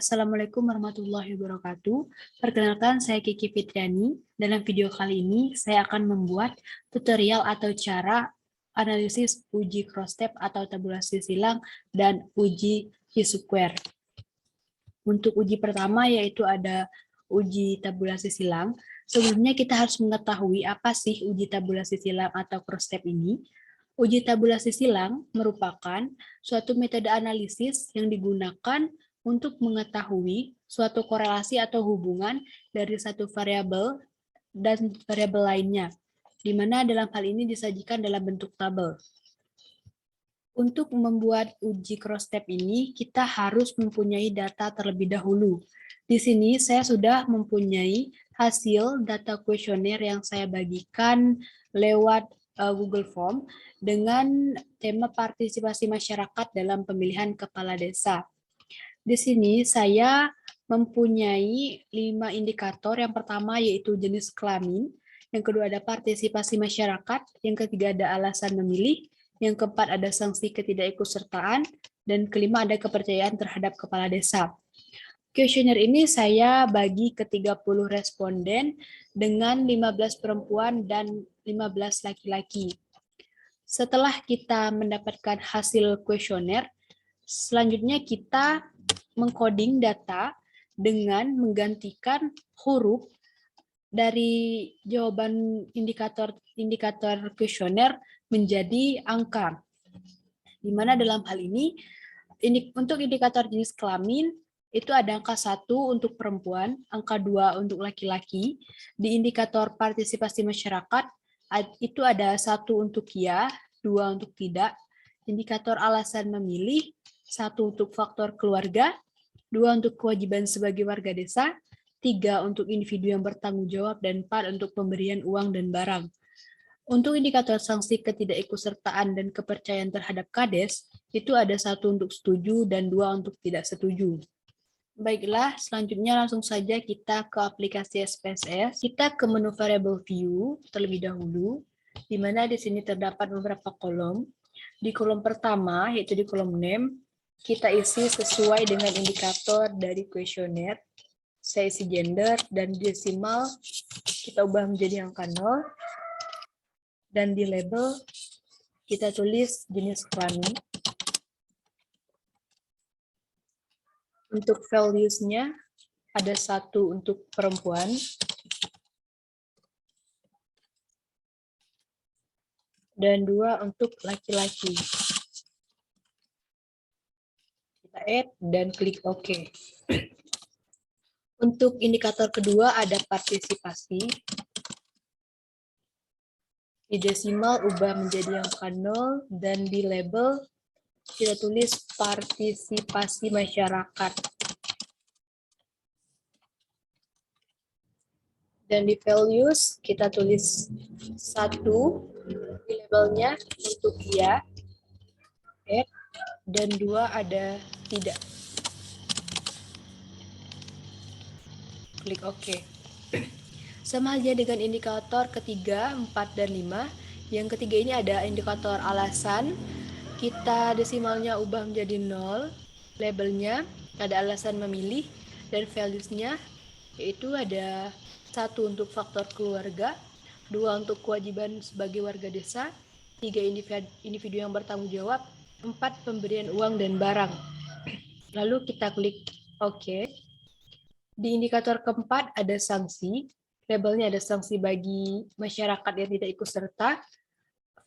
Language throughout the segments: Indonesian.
Assalamualaikum warahmatullahi wabarakatuh. Perkenalkan, saya Kiki Fitriani. Dalam video kali ini, saya akan membuat tutorial atau cara analisis uji cross-step atau tabulasi silang dan uji chi-square. Untuk uji pertama yaitu ada uji tabulasi silang. Sebelumnya kita harus mengetahui apa sih uji tabulasi silang atau cross-step ini. Uji tabulasi silang merupakan suatu metode analisis yang digunakan untuk mengetahui suatu korelasi atau hubungan dari satu variabel dan variabel lainnya, di mana dalam hal ini disajikan dalam bentuk tabel. Untuk membuat uji cross-step ini, kita harus mempunyai data terlebih dahulu. Di sini saya sudah mempunyai hasil data kuesioner yang saya bagikan lewat Google Form dengan tema partisipasi masyarakat dalam pemilihan kepala desa. Di sini saya mempunyai 5 indikator. Yang pertama yaitu jenis kelamin, yang kedua ada partisipasi masyarakat, yang ketiga ada alasan memilih, yang keempat ada sanksi ketidakikutsertaan, dan kelima ada kepercayaan terhadap kepala desa. Kuesioner ini saya bagi ke 30 responden dengan 15 perempuan dan 15 laki-laki. Setelah kita mendapatkan hasil kuesioner, selanjutnya kita mengcoding data dengan menggantikan huruf dari jawaban indikator kuesioner menjadi angka. Di mana dalam hal ini untuk indikator jenis kelamin itu ada angka 1 untuk perempuan, angka 2 untuk laki-laki. Di indikator partisipasi masyarakat itu ada 1 untuk ya, 2 untuk tidak. Indikator alasan memilih, 1 untuk faktor keluarga, 2 untuk kewajiban sebagai warga desa, 3 untuk individu yang bertanggung jawab, dan 4 untuk pemberian uang dan barang. Untuk indikator sanksi ketidakikutsertaan dan kepercayaan terhadap Kades, itu ada 1 untuk setuju dan 2 untuk tidak setuju. Baiklah, selanjutnya langsung saja kita ke aplikasi SPSS. Kita ke menu variable view terlebih dahulu, di mana di sini terdapat beberapa kolom. Di kolom pertama, yaitu di kolom name, kita isi sesuai dengan indikator dari kuesioner. Saya isi gender dan desimal kita ubah menjadi angka 0. Dan di label kita tulis jenis kelamin. Untuk values-nya ada 1 untuk perempuan, dan 2 untuk laki-laki. Kita add dan klik OK. Untuk indikator kedua ada partisipasi. Di desimal ubah menjadi angka 0 dan di label kita tulis partisipasi masyarakat. Dan di values kita tulis 1 di labelnya untuk ya, add, dan 2 ada tidak. Klik OK. Sama aja dengan indikator ketiga, 4, dan 5. Yang ketiga ini ada indikator alasan. Kita desimalnya ubah menjadi 0. Labelnya ada alasan memilih. Dan values-nya yaitu ada 1 untuk faktor keluarga, 2 untuk kewajiban sebagai warga desa, 3 individu yang bertanggung jawab, 4 pemberian uang dan barang. Lalu kita klik OK. Di indikator keempat ada sanksi. Labelnya ada sanksi bagi masyarakat yang tidak ikut serta.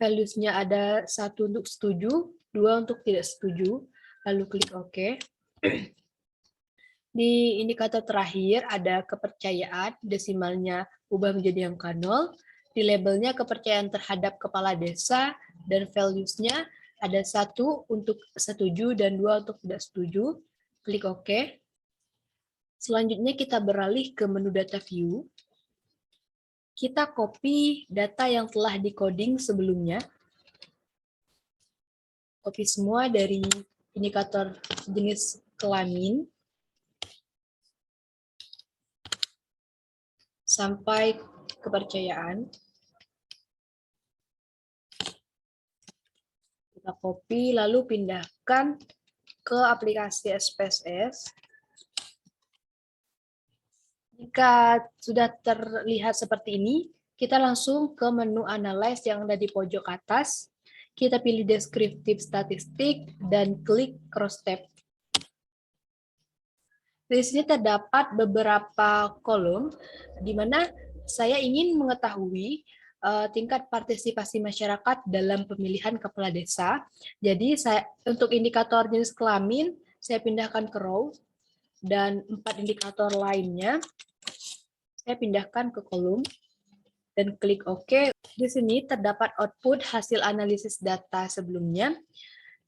Values-nya ada 1 untuk setuju, 2 untuk tidak setuju. Lalu klik OK. Di indikator terakhir ada kepercayaan, desimalnya ubah menjadi angka 0. Di labelnya kepercayaan terhadap kepala desa, dan values-nya ada 1 untuk setuju dan 2 untuk tidak setuju. Klik OK. Selanjutnya kita beralih ke menu data view. Kita copy data yang telah di-coding sebelumnya. Copy semua dari indikator jenis kelamin sampai kepercayaan. Kita copy lalu pindahkan ke aplikasi SPSS. Jika sudah terlihat seperti ini, kita langsung ke menu Analyze yang ada di pojok atas. Kita pilih Descriptive Statistik dan klik Cross Tab. Di sini terdapat beberapa kolom di mana saya ingin mengetahui tingkat partisipasi masyarakat dalam pemilihan kepala desa. Jadi untuk indikator jenis kelamin saya pindahkan ke row dan 4 indikator lainnya saya pindahkan ke kolom dan klik OK. Di sini terdapat output hasil analisis data sebelumnya,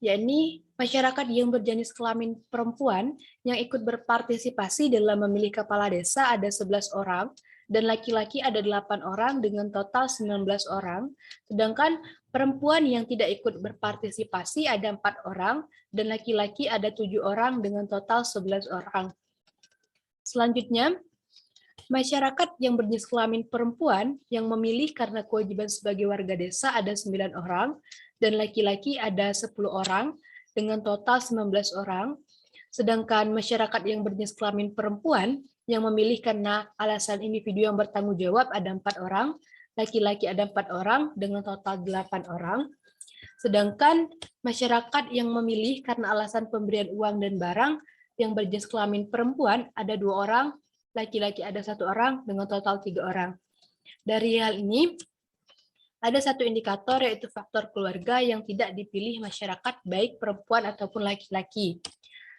yakni masyarakat yang berjenis kelamin perempuan yang ikut berpartisipasi dalam memilih kepala desa ada 11 orang, dan laki-laki ada 8 orang dengan total 19 orang, sedangkan perempuan yang tidak ikut berpartisipasi ada 4 orang, dan laki-laki ada 7 orang dengan total 11 orang. Selanjutnya, masyarakat yang berjenis kelamin perempuan yang memilih karena kewajiban sebagai warga desa ada 9 orang, dan laki-laki ada 10 orang, dengan total 19 orang. Sedangkan masyarakat yang berjenis kelamin perempuan yang memilih karena alasan individu yang bertanggung jawab ada 4 orang, laki-laki ada 4 orang, dengan total 8 orang. Sedangkan masyarakat yang memilih karena alasan pemberian uang dan barang yang berjenis kelamin perempuan ada 2 orang, laki-laki ada 1 orang dengan total 3 orang. Dari hal ini, ada satu indikator yaitu faktor keluarga yang tidak dipilih masyarakat baik perempuan ataupun laki-laki.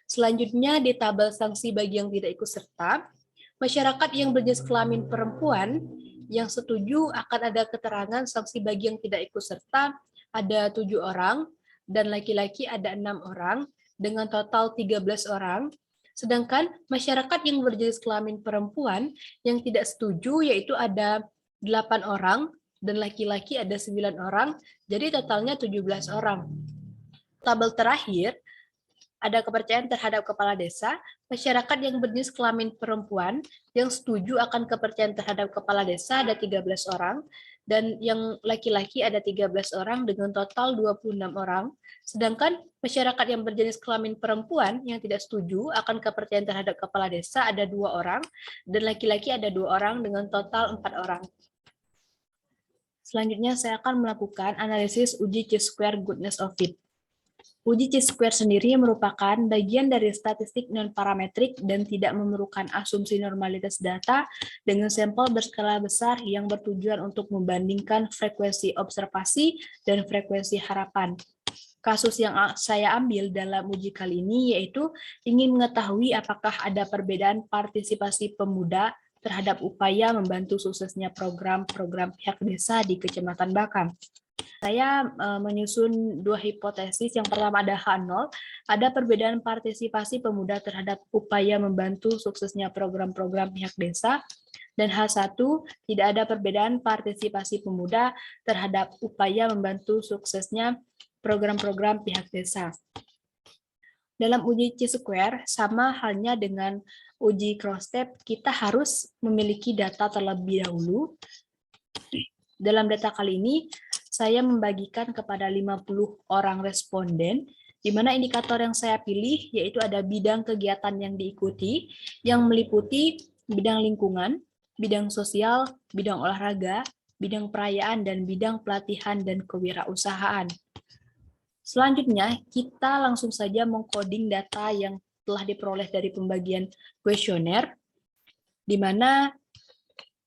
Selanjutnya di tabel sanksi bagi yang tidak ikut serta, masyarakat yang berjenis kelamin perempuan yang setuju akan ada keterangan sanksi bagi yang tidak ikut serta ada 7 orang, dan laki-laki ada 6 orang dengan total 13 orang. Sedangkan masyarakat yang berjenis kelamin perempuan yang tidak setuju yaitu ada 8 orang, dan laki-laki ada 9 orang, jadi totalnya 17 orang. Tabel terakhir, ada kepercayaan terhadap kepala desa, masyarakat yang berjenis kelamin perempuan yang setuju akan kepercayaan terhadap kepala desa ada 13 orang, dan yang laki-laki ada 13 orang dengan total 26 orang. Sedangkan masyarakat yang berjenis kelamin perempuan yang tidak setuju akan kepercayaan terhadap kepala desa ada 2 orang, dan laki-laki ada 2 orang dengan total 4 orang. Selanjutnya saya akan melakukan analisis uji Chi-square goodness of fit. Uji Chi-square sendiri merupakan bagian dari statistik non-parametrik dan tidak memerlukan asumsi normalitas data dengan sampel berskala besar yang bertujuan untuk membandingkan frekuensi observasi dan frekuensi harapan. Kasus yang saya ambil dalam uji kali ini yaitu ingin mengetahui apakah ada perbedaan partisipasi pemuda terhadap upaya membantu suksesnya program-program pihak desa di Kecamatan Bakam. Saya menyusun 2 hipotesis. Yang pertama ada H0, ada perbedaan partisipasi pemuda terhadap upaya membantu suksesnya program-program pihak desa, dan H1, tidak ada perbedaan partisipasi pemuda terhadap upaya membantu suksesnya program-program pihak desa. Dalam uji Chi-square, sama halnya dengan uji cross-tab, kita harus memiliki data terlebih dahulu. Dalam data kali ini, saya membagikan kepada 50 orang responden, di mana indikator yang saya pilih yaitu ada bidang kegiatan yang diikuti, yang meliputi bidang lingkungan, bidang sosial, bidang olahraga, bidang perayaan, dan bidang pelatihan dan kewirausahaan. Selanjutnya, kita langsung saja mengcoding data yang telah diperoleh dari pembagian kuesioner, di mana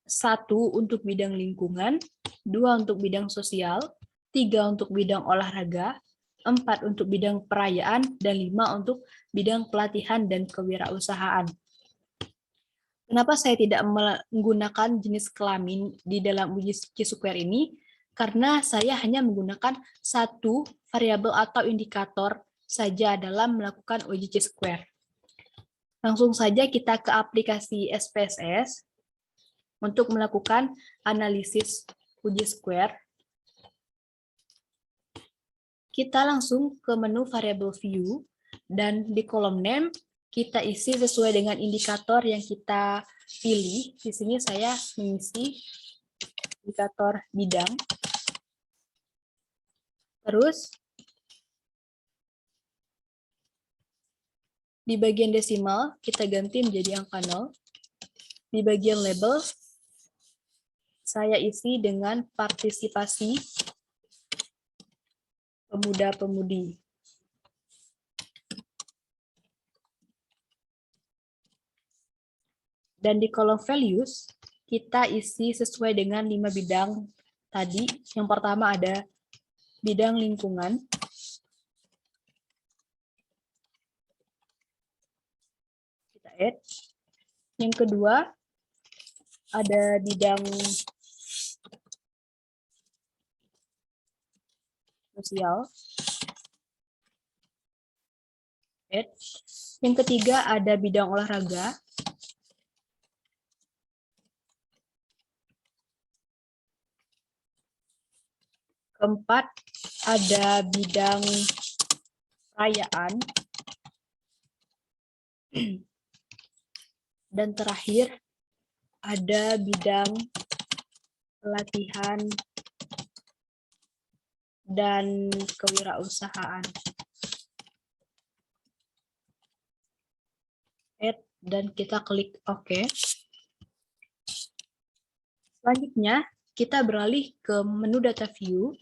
1 untuk bidang lingkungan, 2 untuk bidang sosial, 3 untuk bidang olahraga, 4 untuk bidang perayaan, dan 5 untuk bidang pelatihan dan kewirausahaan. Kenapa saya tidak menggunakan jenis kelamin di dalam uji Chi-square ini? Karena saya hanya menggunakan 1 variabel atau indikator saja dalam melakukan uji Chi-square. Langsung saja kita ke aplikasi SPSS untuk melakukan analisis uji square. Kita langsung ke menu variable view, dan di kolom name kita isi sesuai dengan indikator yang kita pilih. Di sini saya mengisi indikator bidang. Terus di bagian desimal kita ganti menjadi angka 0. Di bagian label, saya isi dengan partisipasi pemuda-pemudi. Dan di kolom values, kita isi sesuai dengan 5 bidang tadi. Yang pertama ada bidang lingkungan. Kita add. Yang kedua, ada bidang sosial. Add. Yang ketiga, ada bidang olahraga. Keempat, ada bidang perayaan. Dan terakhir, ada bidang pelatihan dan kewirausahaan. Add, dan kita klik OK. Selanjutnya, kita beralih ke menu data view.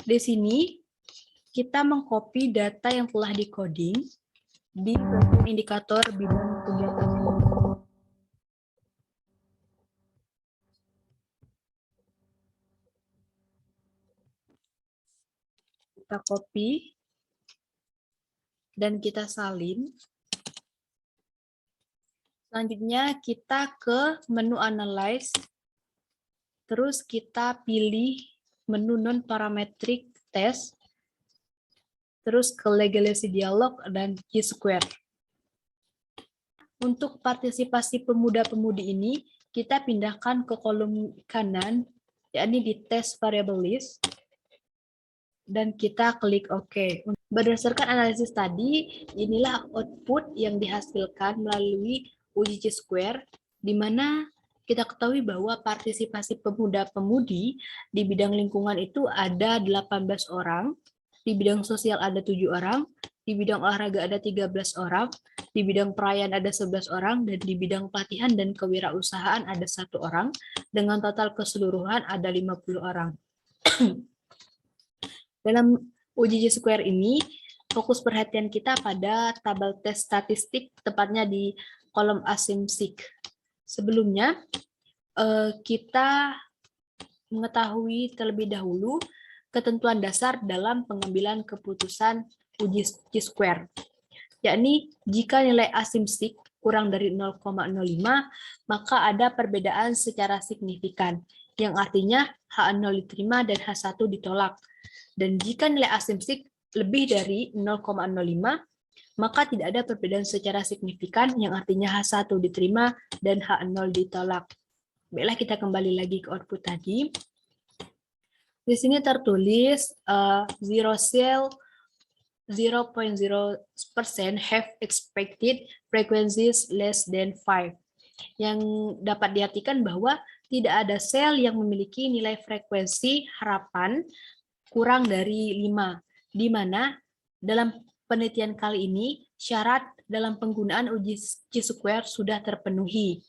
Di sini, kita mengcopy data yang telah di-coding di bagian indikator bidang kegiatan. Kita copy dan kita salin. Selanjutnya kita ke menu Analyze. Terus kita pilih menu non-parametric test. Terus ke Legacy Dialog dan Q-Square. Untuk partisipasi pemuda-pemudi ini, kita pindahkan ke kolom kanan, yakni di Test Variable List. Dan kita klik OK. Berdasarkan analisis tadi, inilah output yang dihasilkan melalui uji Q-Square, di mana kita ketahui bahwa partisipasi pemuda-pemudi di bidang lingkungan itu ada 18 orang, di bidang sosial ada 7 orang, di bidang olahraga ada 13 orang, di bidang perayaan ada 11 orang, dan di bidang pelatihan dan kewirausahaan ada 1 orang, dengan total keseluruhan ada 50 orang. Dalam uji Q-Square ini, fokus perhatian kita pada tabel tes statistik, tepatnya di kolom asymstic. Sebelumnya, kita mengetahui terlebih dahulu ketentuan dasar dalam pengambilan keputusan uji Q-Square, yakni jika nilai asymstic kurang dari 0,05, maka ada perbedaan secara signifikan, yang artinya H0 diterima dan H1 ditolak. Dan jika nilai asymstic lebih dari 0,05, maka tidak ada perbedaan secara signifikan, yang artinya H1 diterima dan H0 ditolak. Baiklah, kita kembali lagi ke output tadi. Di sini tertulis 0,0% have expected frequencies less than 5. Yang dapat diartikan bahwa tidak ada sel yang memiliki nilai frekuensi harapan kurang dari 5, di mana dalam penelitian kali ini syarat dalam penggunaan uji Q-Square sudah terpenuhi.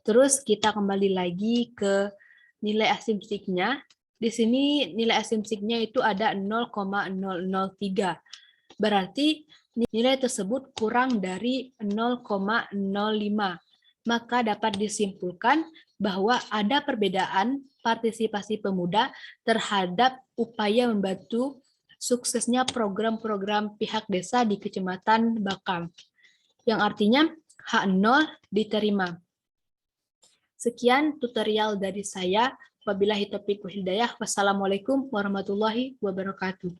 Terus kita kembali lagi ke nilai asymstic-nya. Di sini nilai asymstic-nya itu ada 0,003. Berarti nilai tersebut kurang dari 0,05. Maka dapat disimpulkan bahwa ada perbedaan partisipasi pemuda terhadap upaya membantu suksesnya program-program pihak desa di Kecamatan Bakam, yang artinya H0 diterima. Sekian tutorial dari saya. Wabillahi taufiq wal hidayah. Wassalamualaikum warahmatullahi wabarakatuh.